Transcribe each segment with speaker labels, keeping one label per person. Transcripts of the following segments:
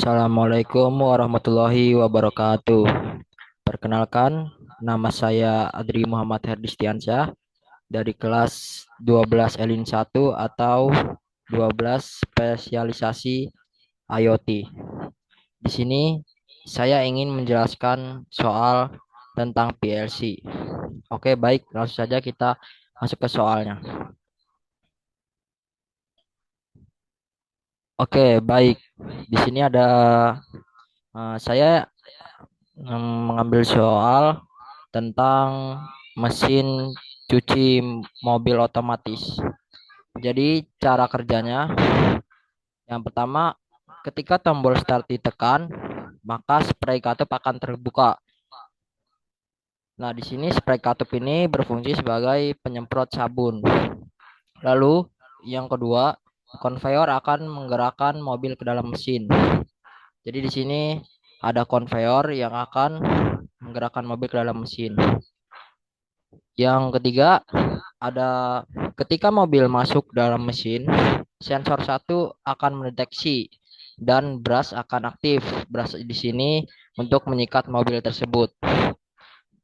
Speaker 1: Assalamualaikum warahmatullahi wabarakatuh. Perkenalkan, nama saya Adri Muhammad Herdistiansyah dari kelas 12 Elin 1 atau 12 spesialisasi IoT. Di sini saya ingin menjelaskan soal tentang PLC. Oke, baik, langsung saja kita masuk ke soalnya. Oke, baik. Di sini ada saya mengambil soal tentang mesin cuci mobil otomatis. Jadi cara kerjanya, yang pertama, ketika tombol start ditekan, maka spray katup akan terbuka. Nah, di sini spray katup ini berfungsi sebagai penyemprot sabun. Lalu, yang kedua, konveyor akan menggerakkan mobil ke dalam mesin. Jadi di sini ada konveyor yang akan menggerakkan mobil ke dalam mesin. Yang ketiga, ada ketika mobil masuk dalam mesin, sensor satu akan mendeteksi dan brush akan aktif. Brush di sini untuk menyikat mobil tersebut.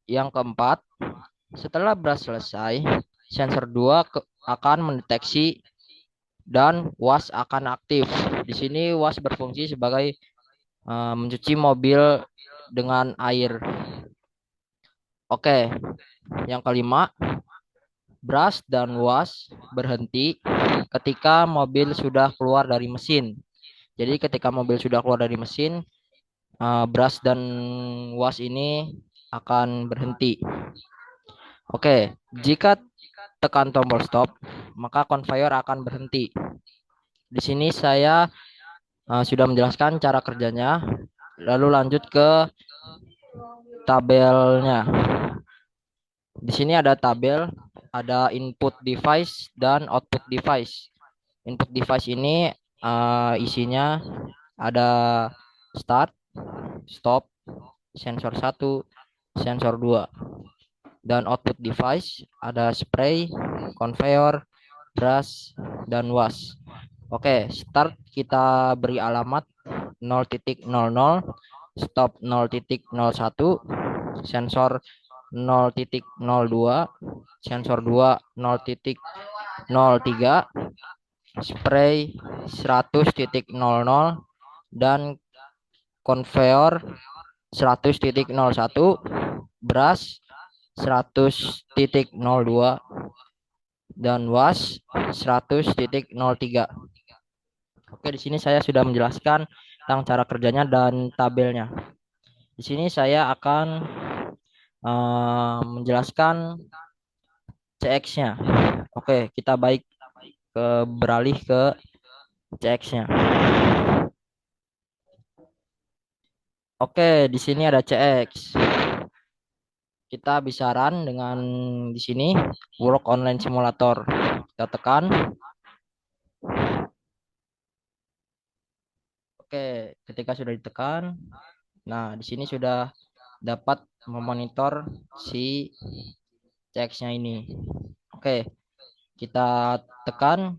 Speaker 1: Yang keempat, setelah brush selesai, sensor 2 akan mendeteksi dan wash akan aktif. Di sini wash berfungsi sebagai mencuci mobil dengan air. Oke, yang kelima, brush dan wash berhenti ketika mobil sudah keluar dari mesin. Jadi ketika mobil sudah keluar dari mesin, brush dan wash ini akan berhenti. Oke, jika tekan tombol stop, maka conveyor akan berhenti. Di sini saya sudah menjelaskan cara kerjanya. Lalu lanjut ke tabelnya. Di sini ada tabel, ada input device dan output device. Input device ini isinya ada start, stop, sensor satu, sensor 2. Dan output device ada spray, conveyor, brush, dan wash. Oke, start kita beri alamat 0.00, stop 0.01, sensor 0.02, sensor 2 0.03, spray 100.00, dan conveyor 100.01, brush 100.02, dan wash 100.03. Oke, di sini saya sudah menjelaskan tentang cara kerjanya dan tabelnya. Di sini saya akan menjelaskan CX-nya. Oke, kita beralih ke CX-nya. Oke, di sini ada CX. Kita bisa run dengan di sini Work Online Simulator. Kita tekan. Oke, ketika sudah ditekan, nah di sini sudah dapat memonitor si CX-nya ini. Oke, kita tekan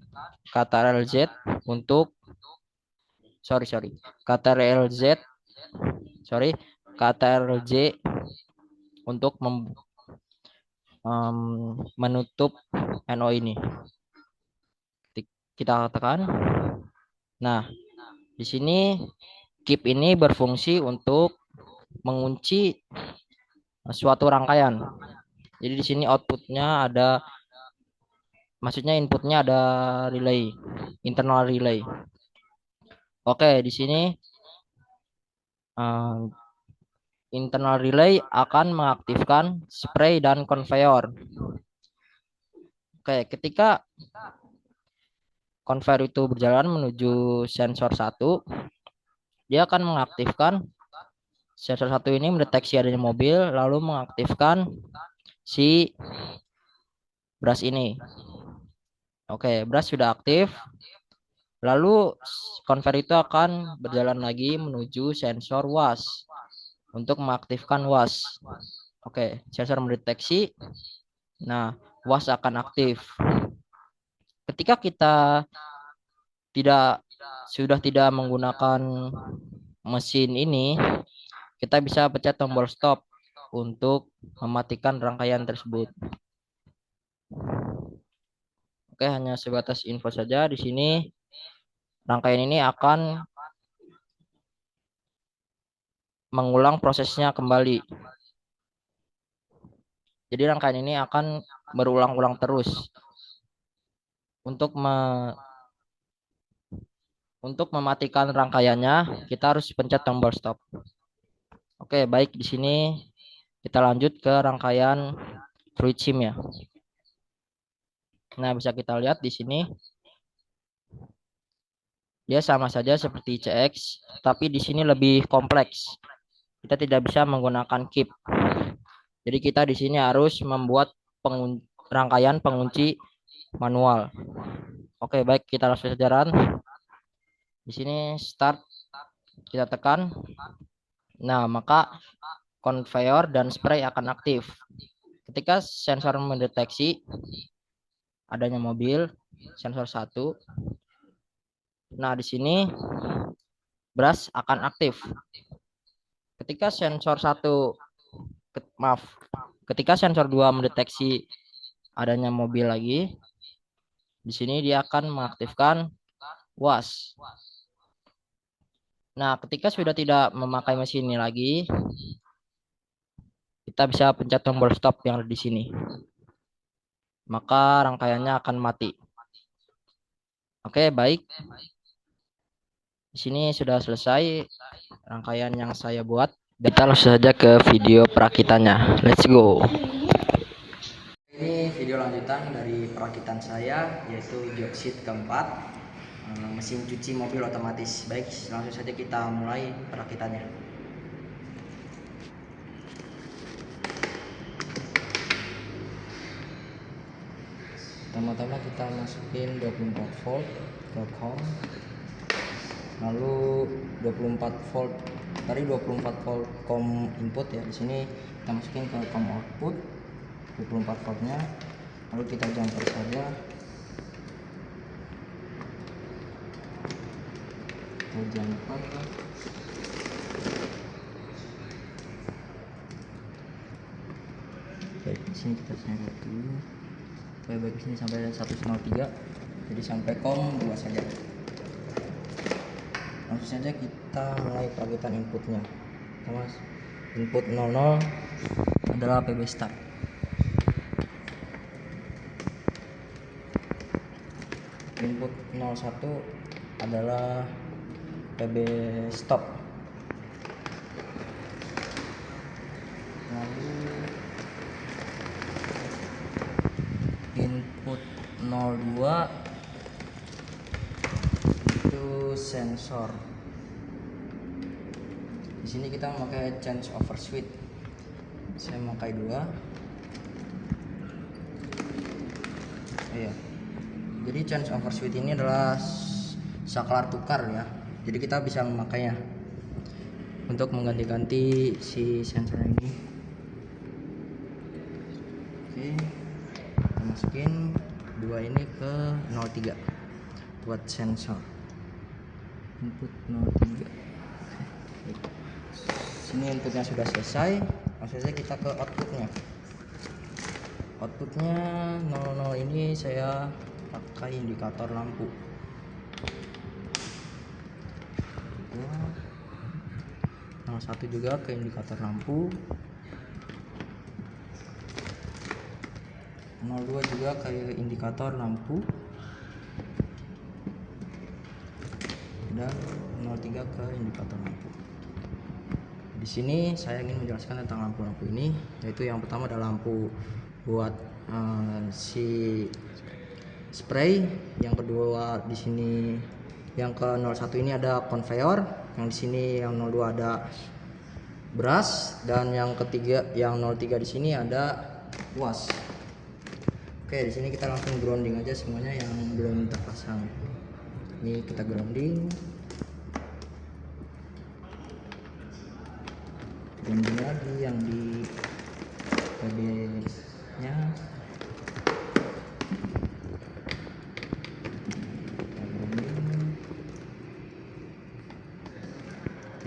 Speaker 1: Ctrl Z untuk Ctrl Z Ctrl J untuk menutup NO ini. Kita tekan. Nah, di sini keep ini berfungsi untuk mengunci suatu rangkaian. Jadi di sini outputnya ada, maksudnya inputnya ada relay, internal relay. Oke, di sini internal relay akan mengaktifkan spray dan conveyor. Oke, ketika conveyor itu berjalan menuju sensor 1, dia akan mengaktifkan sensor 1 ini mendeteksi adanya mobil, lalu mengaktifkan si brush ini. Oke, brush sudah aktif. Lalu conveyor itu akan berjalan lagi menuju sensor wash untuk mengaktifkan wash. Oke, sensor mendeteksi. Nah, wash akan aktif. Ketika kita tidak menggunakan mesin ini, kita bisa pencet tombol stop untuk mematikan rangkaian tersebut. Oke, hanya sebatas info saja di sini. Rangkaian ini akan mengulang prosesnya kembali. Jadi rangkaian ini akan berulang-ulang terus. Untuk mematikan rangkaiannya, kita harus pencet tombol stop. Oke, baik, di sini kita lanjut ke rangkaian fluid sim ya. Nah, bisa kita lihat di sini dia sama saja seperti CX, tapi di sini lebih kompleks. Kita tidak bisa menggunakan keep. Jadi kita di sini harus membuat rangkaian pengunci manual. Oke, baik, kita langsung saja run. Di sini start, kita tekan. Nah, maka conveyor dan spray akan aktif. Ketika sensor mendeteksi adanya mobil, sensor 1. Nah, di sini brush akan aktif. Ketika sensor 1, ketika sensor 2 mendeteksi adanya mobil lagi, di sini dia akan mengaktifkan was. Nah, ketika sudah tidak memakai mesin ini lagi, kita bisa pencet tombol stop yang ada di sini. Maka rangkaiannya akan mati. Oke, baik. Di sini sudah selesai rangkaian yang saya buat. Kita langsung saja ke video perakitannya. Let's go. Ini video lanjutan dari perakitan saya, yaitu dioksid keempat, mesin cuci mobil otomatis. Baik, langsung saja kita mulai perakitannya. Pertama-tama kita masukin 24 volt ke COM, lalu 24 volt tadi 24 volt COM input ya. Di sini kita masukin ke COM output 24 voltnya, lalu kita jumper saja. Kita jumper. Baik, di sini kita seret dulu. Baik, di sini sampai 103. Jadi sampai COM 2 saja. Langsung saja kita mulai perakitan inputnya. Mas, input 00 adalah PB start. Input 01 adalah PB stop. Lalu input 02 itu sensor. Di sini kita memakai change over switch. Saya memakai 2. Iya. Jadi change over switch ini adalah saklar tukar ya. Jadi kita bisa memakainya untuk mengganti-ganti si sensor ini. Oke, kita masukin 2 ini ke 03 buat sensor. Input 03. Sini inputnya sudah selesai. Langsung saja kita ke outputnya. Outputnya 00 ini saya pakai indikator lampu. 01 juga ke indikator lampu. 02 juga ke indikator lampu. Dan 03 ke indikator lampu. Di sini saya ingin menjelaskan tentang lampu-lampu ini, yaitu yang pertama adalah lampu buat si spray, yang kedua di sini yang ke 01 ini ada conveyor, yang di sini yang 02 ada brush, dan yang ketiga yang 03 di sini ada was. Oke, di sini kita langsung grounding aja semuanya yang belum terpasang. Ini kita grounding. Grounding lagi yang di PB nya.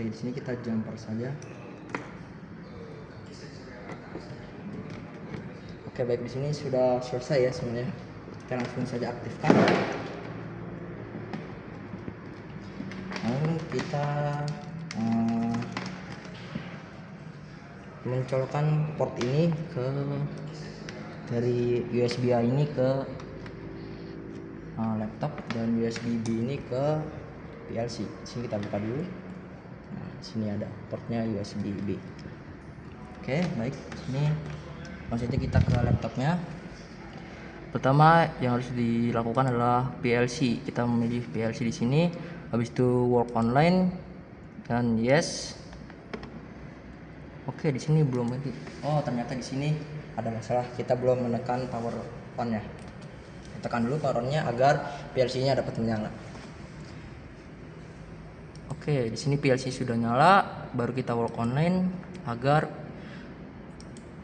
Speaker 1: Oke, di sini kita jumper saja. Oke, baik, di sini sudah selesai ya semuanya. Kita langsung saja aktifkan. Lalu kita mencolokkan port ini ke dari USB-A ini ke laptop dan USB-B ini ke PLC. Di sini kita buka dulu. Nah, di sini ada portnya USB-B. Oke, baik. Sini langsung saja kita ke laptopnya. Pertama yang harus dilakukan adalah PLC. Kita memilih PLC di sini. Habis itu work online dan yes. Oke, di sini belum edit. Oh, ternyata di sini ada masalah. Kita belum menekan power on-nya. Tekan dulu power on-nya agar PLC-nya dapat menyala. Oke, di sini PLC sudah nyala, baru kita work online agar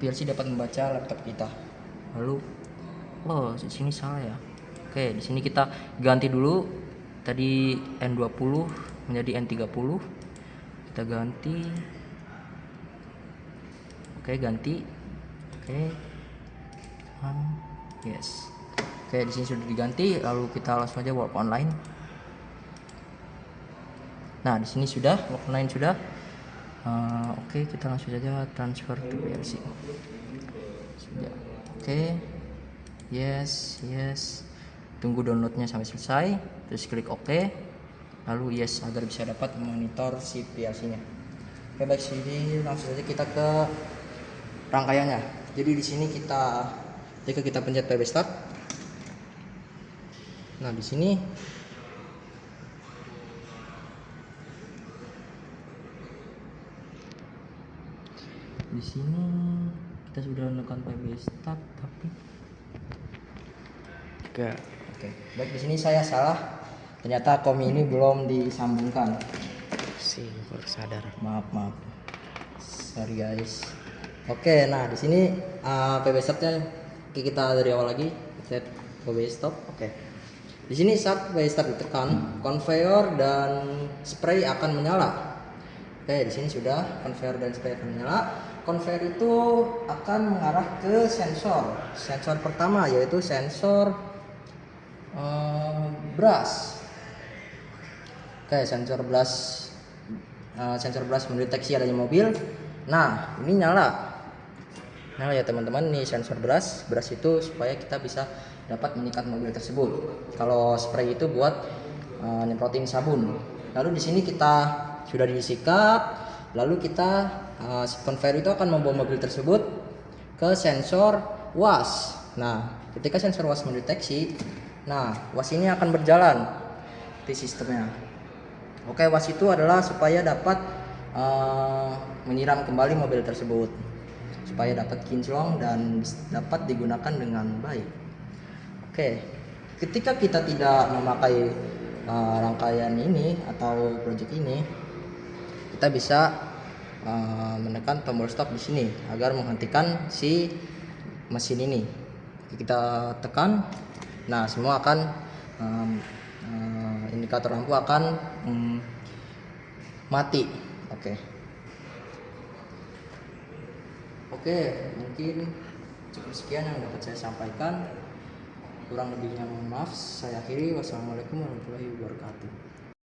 Speaker 1: PLC dapat membaca laptop kita. Lalu, oh, di sini salah ya. Oke, di sini kita ganti dulu. Tadi N20 menjadi N30. Kita ganti. Oke, ganti. Oke. Yes. Oke, di sini sudah diganti. Lalu kita langsung aja work online. Nah, di sini sudah work online sudah. Oke, kita langsung saja transfer to PLC. Sudah. Oke. Yes. Tunggu downloadnya sampai selesai. Terus klik OK. Lalu yes agar bisa dapat memonitor si PLC-nya. Oke, baik, jadi langsung saja kita ke rangkaiannya. Jadi di sini jika kita pencet PB Start. Nah, di sini kita sudah menekan PB Start tapi Oke. Baik, di sini saya salah. Ternyata kom ini belum disambungkan.
Speaker 2: Baru sadar.
Speaker 1: Maaf. Sorry guys. Oke, nah di sini PB Start-nya kita dari awal lagi. Set PB Stop. Oke. Di sini saat PB Start ditekan, conveyor dan spray akan menyala. Oke, di sini sudah conveyor dan spray akan menyala. Conveyor itu akan mengarah ke sensor. Sensor pertama yaitu sensor brush. Oke, sensor brush mendeteksi adanya mobil. Nah, ini nyala ya teman-teman. Ini sensor brush itu supaya kita bisa dapat mengikat mobil tersebut. Kalau spray itu buat nyemprotin sabun. Lalu di sini kita sudah disikat. Lalu conveyor itu akan membawa mobil tersebut ke sensor was. Nah, ketika sensor was mendeteksi, was ini akan berjalan di sistemnya. Oke, was itu adalah supaya dapat menyiram kembali mobil tersebut, supaya dapat kinclong dan dapat digunakan dengan baik. Oke, ketika kita tidak memakai rangkaian ini atau project ini, kita bisa menekan tombol stop di sini agar menghentikan si mesin ini. Kita tekan, nah semua akan indikator lampu akan mati. Oke, mungkin cukup sekian yang dapat saya sampaikan. Kurang lebihnya mohon maaf. Saya akhiri. Wassalamualaikum warahmatullahi wabarakatuh.